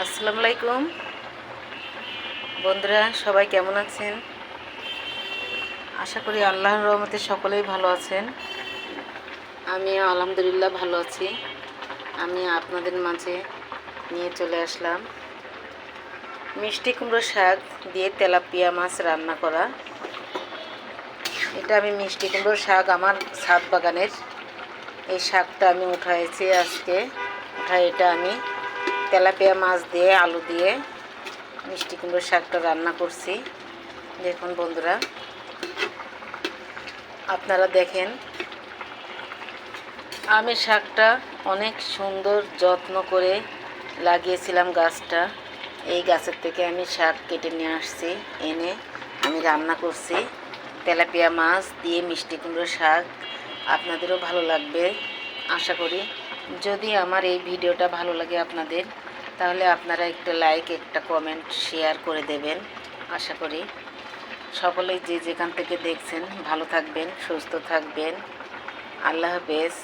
আসসালামু আলাইকুম বন্ধুরা, সবাই কেমন আছেন? আশা করি আল্লাহর রহমতে সকলেই ভালো আছেন। আমি আলহামদুলিল্লাহ ভালো আছি। আমি আপনাদের মাঝে নিয়ে চলে আসলাম মিষ্টি কুমড়ো শাক দিয়ে তেলাপিয়া মাছ রান্না করা। এটা আমি মিষ্টি কুমড়ো শাক আমার ছাদ বাগানের, এই শাকটা আমি উঠাইছি আজকে। এটা আমি তেলাপিয়া মাছ দিয়ে আলু দিয়ে মিষ্টি কুমড়ো শাকটা রান্না করছি। দেখুন বন্ধুরা, আপনারা দেখেন, আমি শাকটা অনেক সুন্দর যত্ন করে লাগিয়েছিলাম গাছটা। এই গাছের থেকে আমি শাক কেটে নিয়ে আসছি, এনে আমি রান্না করছি তেলাপিয়া মাছ দিয়ে মিষ্টি কুমড়ো শাক। আপনাদেরও ভালো লাগবে আশা করি। যদি আমার এই ভিডিওটা ভালো লাগে আপনাদের, তাহলে আপনারা একটা লাইক, একটা কমেন্ট, শেয়ার করে দেবেন। আশা করি সকলেই যে যেখান থেকে দেখছেন ভালো থাকবেন, সুস্থ থাকবেন। আল্লাহ হাফেজ।